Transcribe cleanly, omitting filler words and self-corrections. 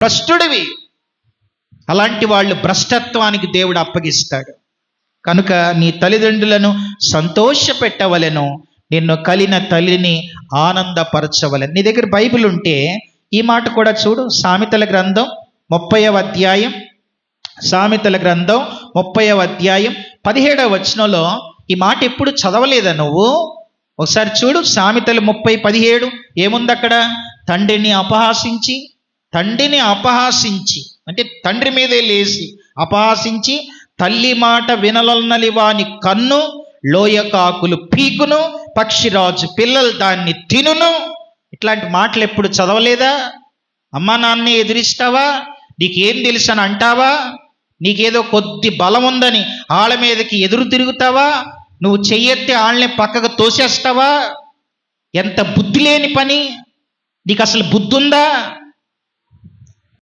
భ్రష్టుడివి. అలాంటి వాళ్ళు భ్రష్టత్వానికి దేవుడు అప్పగిస్తాడు. కనుక నీ తల్లిదండ్రులను సంతోషపెట్టవలెను, నిన్ను కలిగిన తల్లిని ఆనందపరచవలెను. నీ దగ్గర బైబిల్ ఉంటే ఈ మాట కూడా చూడు. సామెతల గ్రంథం 30వ అధ్యాయం, సామెతల గ్రంథం 30వ అధ్యాయం 17వ వచనంలో ఈ మాట ఎప్పుడు చదవలేదా నువ్వు? ఒకసారి చూడు. సామెతలు 30:17 ఏముంది అక్కడ? తండ్రిని అపహాసించి అంటే తండ్రి మీదే లేచి అపహాసించి, తల్లి మాట వినలన్నలి వాని కన్ను లోయకాకులు పీకును, పక్షిరాజు పిల్లలు దాన్ని తినును. ఇట్లాంటి మాటలు ఎప్పుడు చదవలేదా? అమ్మా నాన్నని ఎదిరిస్తావా? నీకేం తెలుసు అని అంటావా? నీకేదో కొద్ది బలం ఉందని ఆళ్ళ మీదకి ఎదురు తిరుగుతావా? నువ్వు చెయ్యెత్తి ఆళ్ళని పక్కకు తోసేస్తావా? ఎంత బుద్ధి లేని పని! నీకు అసలు బుద్ధి ఉందా?